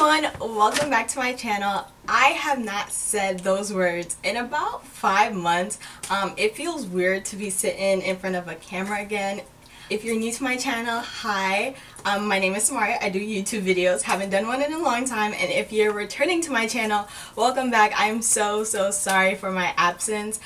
everyone, welcome back to my channel. I have not said those words in about 5 months. It feels weird to be sitting in front of a camera again. If you're new to my channel, hi, my name is Samari. I do YouTube videos, haven't done one in a long time, and if you're returning to my channel, welcome back. I'm so sorry for my absence.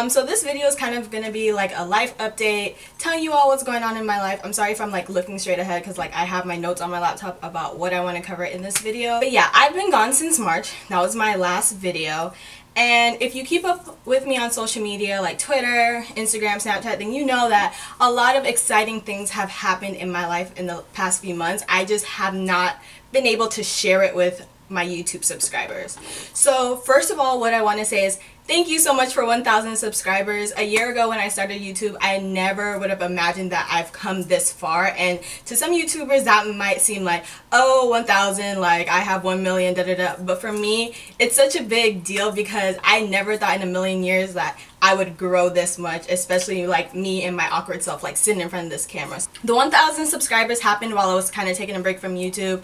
So this video is kind of gonna be like a life update, telling you all what's going on in my life. I'm sorry if I'm like looking straight ahead because like I have my notes on my laptop about what I want to cover in this video. But yeah, I've been gone since March. That was my last video. And if you keep up with me on social media like Twitter, Instagram, Snapchat, then you know that a lot of exciting things have happened in my life in the past few months. I just have not been able to share it with my YouTube subscribers. So first of all, what I want to say is thank you so much for 1,000 subscribers. A year ago when I started YouTube, I never would have imagined that I've come this far. And to some YouTubers that might seem like, oh, 1,000, like I have 1 million, But for me, it's such a big deal because I never thought in a million years that I would grow this much, especially like me and my awkward self, like sitting in front of this camera. The 1,000 subscribers happened while I was kind of taking a break from YouTube,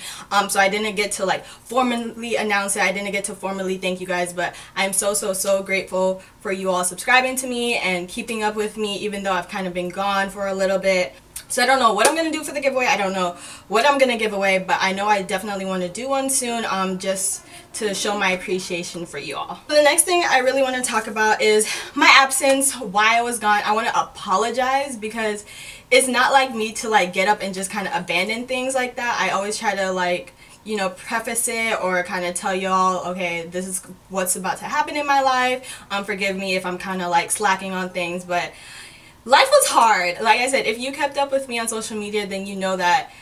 so I didn't get to like formally announce it. I didn't get to formally thank you guys, but I'm so grateful for you all subscribing to me and keeping up with me, even though I've kind of been gone for a little bit. So I don't know what I'm gonna do for the giveaway. I don't know what I'm gonna give away, but I know I definitely want to do one soon, just to show my appreciation for you all. So the next thing I really want to talk about is my absence, why I was gone. I want to apologize because it's not like me to like get up and just kind of abandon things like that. I always try to like, you know, preface it or kind of tell y'all, okay, this is what's about to happen in my life. Forgive me if I'm kind of like slacking on things, but life was hard. Like I said, if you kept up with me on social media, then you know that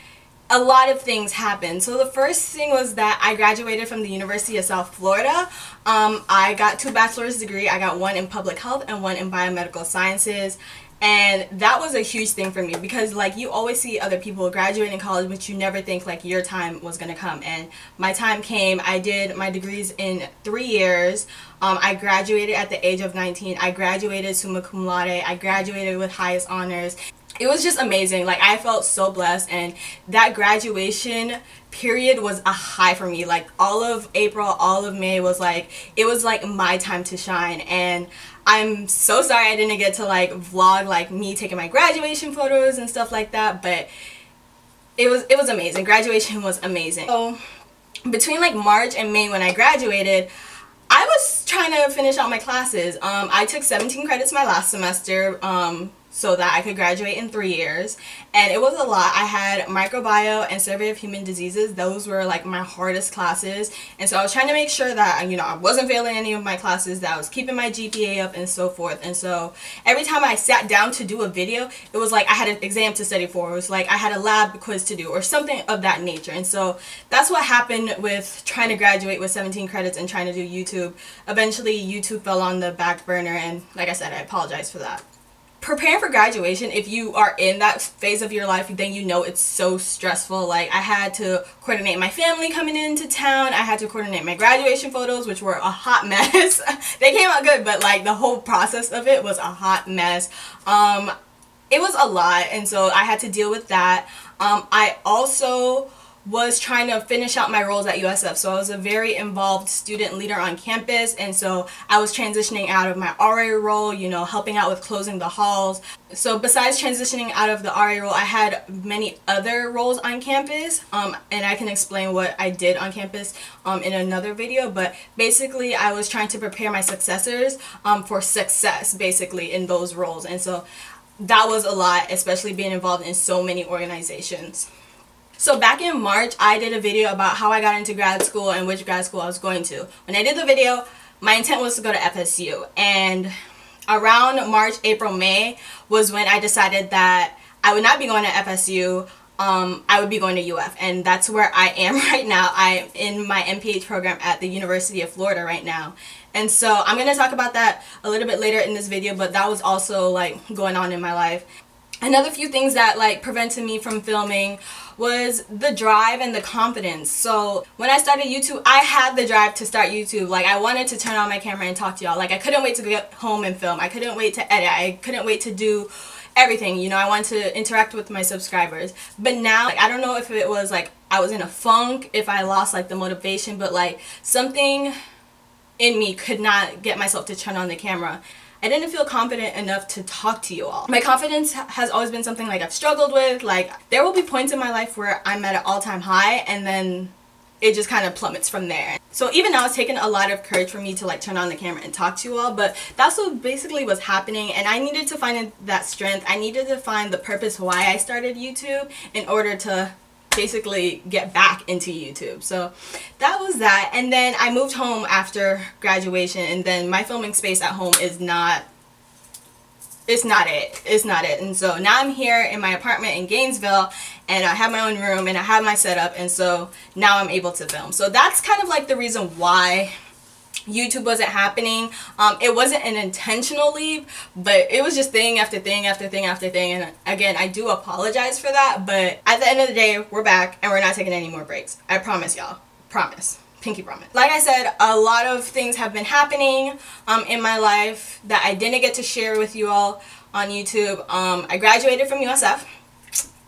a lot of things happened. So the first thing was that I graduated from the University of South Florida. I got 2 bachelor's degrees. I got one in public health and one in biomedical sciences. And that was a huge thing for me because like you always see other people graduating college, but you never think like your time was gonna come. And my time came. I did my degrees in 3 years. I graduated at the age of 19. I graduated summa cum laude. I graduated with highest honors. It was just amazing. Like I felt so blessed, and that graduation period was a high for me. Like all of April, all of May was like, it was like my time to shine. And I'm so sorry I didn't get to like vlog like me taking my graduation photos and stuff like that, but it was amazing. Graduation was amazing. So between like March and May when I graduated, I was trying to finish out my classes. I took 17 credits my last semester so that I could graduate in 3 years, and it was a lot. I had microbiome and survey of human diseases. Those were like my hardest classes, and so I was trying to make sure that, you know, I wasn't failing any of my classes, that I was keeping my GPA up and so forth. And so every time I sat down to do a video, it was like I had an exam to study for. It was like I had a lab quiz to do or something of that nature. And so that's what happened with trying to graduate with 17 credits and trying to do YouTube. Eventually YouTube fell on the back burner, and like I said, I apologize for that. Preparing for graduation, if you are in that phase of your life, then you know it's so stressful. Like I had to coordinate my family coming into town. I had to coordinate my graduation photos, which were a hot mess. They came out good, but like the whole process of it was a hot mess. It was a lot, and so I had to deal with that. I also was trying to finish out my roles at USF. So I was a very involved student leader on campus, and so I was transitioning out of my RA role, you know, helping out with closing the halls. So besides transitioning out of the RA role, I had many other roles on campus, and I can explain what I did on campus in another video. But basically I was trying to prepare my successors for success basically in those roles, and so that was a lot, especially being involved in so many organizations. So back in March, I did a video about how I got into grad school and which grad school I was going to. When I did the video, my intent was to go to FSU, and around March, April, May was when I decided that I would not be going to FSU. I would be going to UF, and that's where I am right now. I'm in my MPH program at the University of Florida right now. And so I'm going to talk about that a little bit later in this video, but that was also like going on in my life. Another few things that like prevented me from filming was the drive and the confidence. So when I started YouTube, I had the drive to start YouTube. Like I wanted to turn on my camera and talk to y'all. Like I couldn't wait to get home and film. I couldn't wait to edit. I couldn't wait to do everything. You know, I wanted to interact with my subscribers. But now, like, I don't know if it was like I was in a funk, if I lost like the motivation, but like something in me could not get myself to turn on the camera. I didn't feel confident enough to talk to you all. My confidence has always been something like I've struggled with. Like, there will be points in my life where I'm at an all-time high and then it just kind of plummets from there. So even now, it's taken a lot of courage for me to like turn on the camera and talk to you all, but that's what basically was happening, and I needed to find that strength. I needed to find the purpose why I started YouTube in order to basically get back into YouTube. So that was that. And then I moved home after graduation, and then my filming space at home is not it. And so now I'm here in my apartment in Gainesville, and I have my own room and I have my setup, and so now I'm able to film. So that's kind of like the reason why YouTube wasn't happening. It wasn't an intentional leave, but it was just thing after thing after thing after thing. And again, I do apologize for that, but at the end of the day, we're back and we're not taking any more breaks. I promise y'all. Promise. Pinky promise. Like I said, a lot of things have been happening in my life that I didn't get to share with you all on YouTube. I graduated from USF.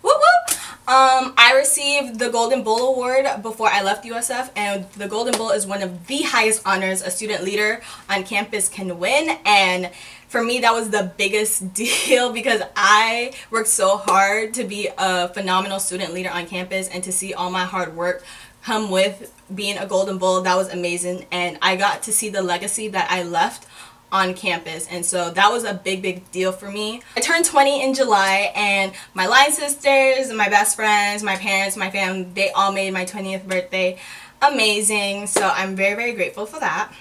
Whoop whoop! I received the Golden Bull Award before I left USF, and the Golden Bull is one of the highest honors a student leader on campus can win, and for me that was the biggest deal because I worked so hard to be a phenomenal student leader on campus, and to see all my hard work come with being a Golden Bull, that was amazing, and I got to see the legacy that I left on campus, and so that was a big deal for me. I turned 20 in July, and my line sisters, my best friends, my parents, my family, they all made my 20th birthday amazing, so I'm very grateful for that.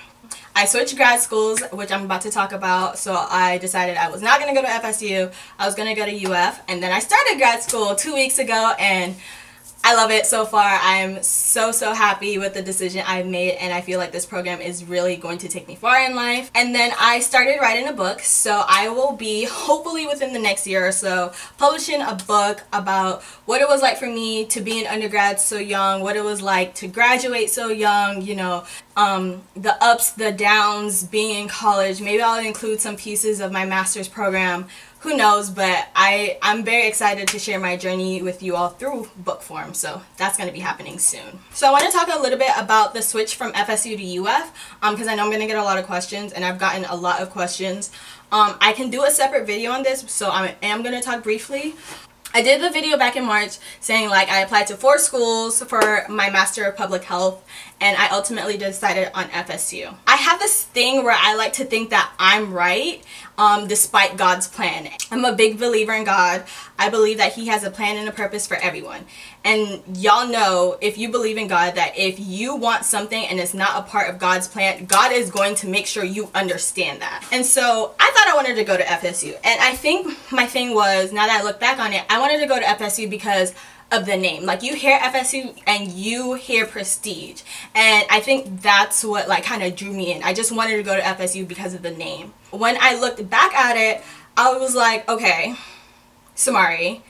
I switched grad schools, which I'm about to talk about, so I decided I was not going to go to FSU, I was going to go to UF, and then I started grad school 2 weeks ago, and I love it so far. I'm so happy with the decision I've made, and I feel like this program is really going to take me far in life. And then I started writing a book, so I will be, hopefully within the next year or so, publishing a book about what it was like for me to be an undergrad so young, what it was like to graduate so young, you know, the ups, the downs, being in college. Maybe I'll include some pieces of my master's program. Who knows, but I'm very excited to share my journey with you all through book form, so that's going to be happening soon. So I want to talk a little bit about the switch from FSU to UF, because I know I'm going to get a lot of questions, and I've gotten a lot of questions. I can do a separate video on this, so I am going to talk briefly. I did the video back in March saying like I applied to 4 schools for my Master of Public Health, and I ultimately decided on FSU. I have this thing where I like to think that I'm right despite God's plan. I'm a big believer in God. I believe that He has a plan and a purpose for everyone. And y'all know, if you believe in God, that if you want something and it's not a part of God's plan, God is going to make sure you understand that. And so I thought I wanted to go to FSU. And I think my thing was, now that I look back on it, I wanted to go to FSU because of the name. Like, you hear FSU and you hear prestige, and I think that's what like kind of drew me in. I just wanted to go to FSU because of the name. When I looked back at it, I was like, okay, Samari,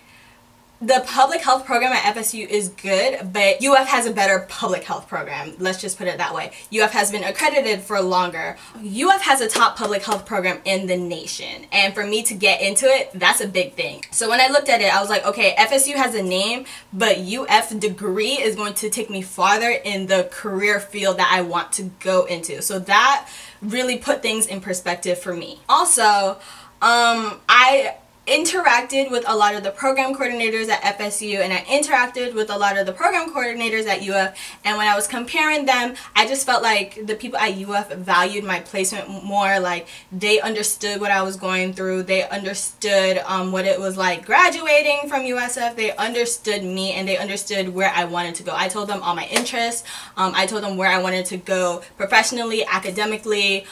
the public health program at FSU is good, but UF has a better public health program. Let's just put it that way. UF has been accredited for longer. UF has a top public health program in the nation. And for me to get into it, that's a big thing. So when I looked at it, I was like, okay, FSU has a name, but UF degree is going to take me farther in the career field that I want to go into. So that really put things in perspective for me. Also, I interacted with a lot of the program coordinators at FSU, and I interacted with a lot of the program coordinators at UF, and when I was comparing them, I just felt like the people at UF valued my placement more. Like, they understood what I was going through, they understood what it was like graduating from USF, they understood me, and they understood where I wanted to go. I told them all my interests, I told them where I wanted to go professionally, academically,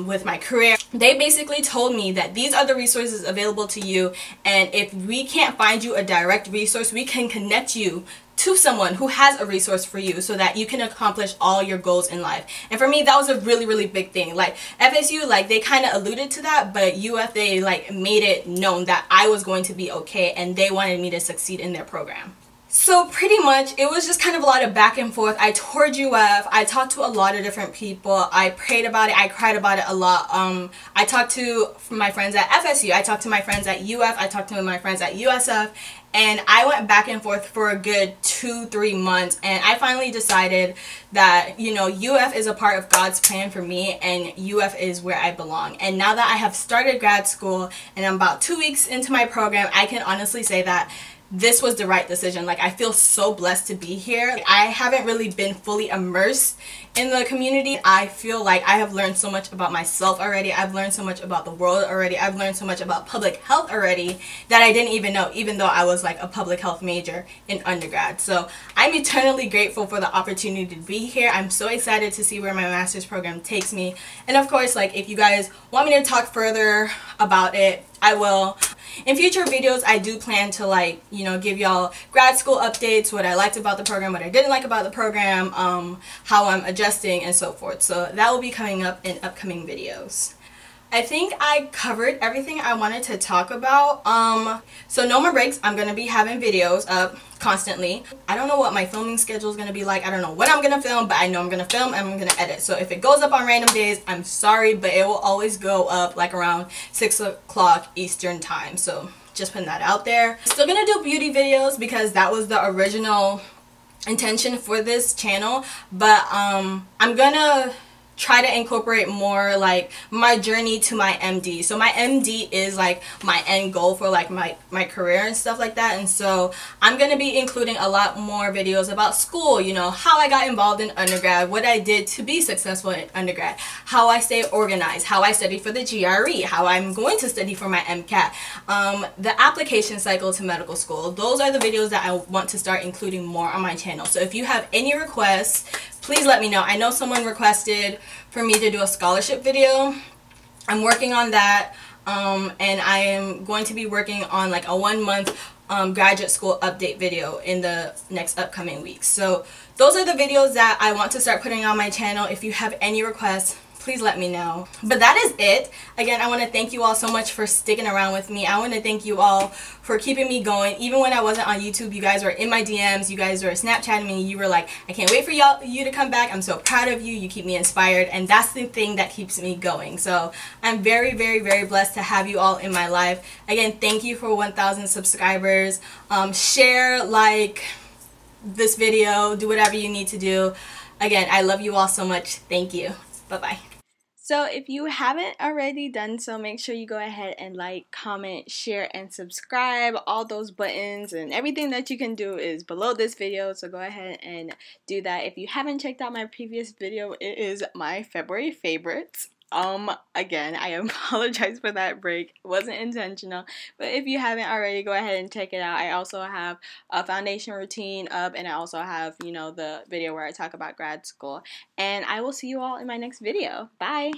with my career. They basically told me that these are the resources available to you, and if we can't find you a direct resource, we can connect you to someone who has a resource for you so that you can accomplish all your goals in life. And for me, that was a really big thing. Like, FSU, like, they kind of alluded to that, but UF, they like made it known that I was going to be okay, and they wanted me to succeed in their program. So pretty much it was just kind of a lot of back and forth. I toured UF, I talked to a lot of different people, I prayed about it, I cried about it a lot. I talked to my friends at FSU, I talked to my friends at UF, I talked to my friends at USF, and I went back and forth for a good 2-3 months, and I finally decided that, you know, UF is a part of God's plan for me, and UF is where I belong. And now that I have started grad school and I'm about 2 weeks into my program, I can honestly say that this was the right decision. Like, I feel so blessed to be here. I haven't really been fully immersed in the community. I feel like I have learned so much about myself already. I've learned so much about the world already. I've learned so much about public health already that I didn't even know, even though I was like a public health major in undergrad. So I'm eternally grateful for the opportunity to be here. I'm so excited to see where my master's program takes me. And of course, like, if you guys want me to talk further about it, I will. In future videos, I do plan to, like, you know, give y'all grad school updates, what I liked about the program, what I didn't like about the program, how I'm adjusting, and so forth. So that will be coming up in upcoming videos. I think I covered everything I wanted to talk about. So no more breaks. I'm gonna be having videos up constantly. I don't know what my filming schedule is gonna be like. I don't know when I'm gonna film, but I know I'm gonna film and I'm gonna edit. So if it goes up on random days, I'm sorry, but it will always go up like around 6 o'clock Eastern time. So just putting that out there. Still gonna do beauty videos because that was the original intention for this channel, but I'm gonna try to incorporate more like my journey to my MD. So my MD is like my end goal for like my career and stuff like that, and so I'm gonna be including a lot more videos about school, you know, how I got involved in undergrad, what I did to be successful in undergrad, how I stay organized, how I studied for the GRE, how I'm going to study for my MCAT, the application cycle to medical school. Those are the videos that I want to start including more on my channel. So if you have any requests, please let me know. I know someone requested for me to do a scholarship video. I'm working on that, and I am going to be working on like a 1-month graduate school update video in the next upcoming weeks. So those are the videos that I want to start putting on my channel. If you have any requests, please let me know. But that is it. Again, I want to thank you all so much for sticking around with me. I want to thank you all for keeping me going. Even when I wasn't on YouTube, you guys were in my DMs, you guys were Snapchatting me, you were like, I can't wait for you to come back. I'm so proud of you. You keep me inspired, and that's the thing that keeps me going. So I'm very, very, very blessed to have you all in my life. Again, thank you for 1,000 subscribers. Share, like this video, do whatever you need to do. Again, I love you all so much. Thank you. Bye-bye. So if you haven't already done so, make sure you go ahead and like, comment, share, and subscribe. All those buttons and everything that you can do is below this video, so go ahead and do that. If you haven't checked out my previous video, it is my February favorites. Again, I apologize for that break. It wasn't intentional, but if you haven't already, go ahead and check it out. I also have a foundation routine up, and I also have, you know, the video where I talk about grad school, and I will see you all in my next video. Bye!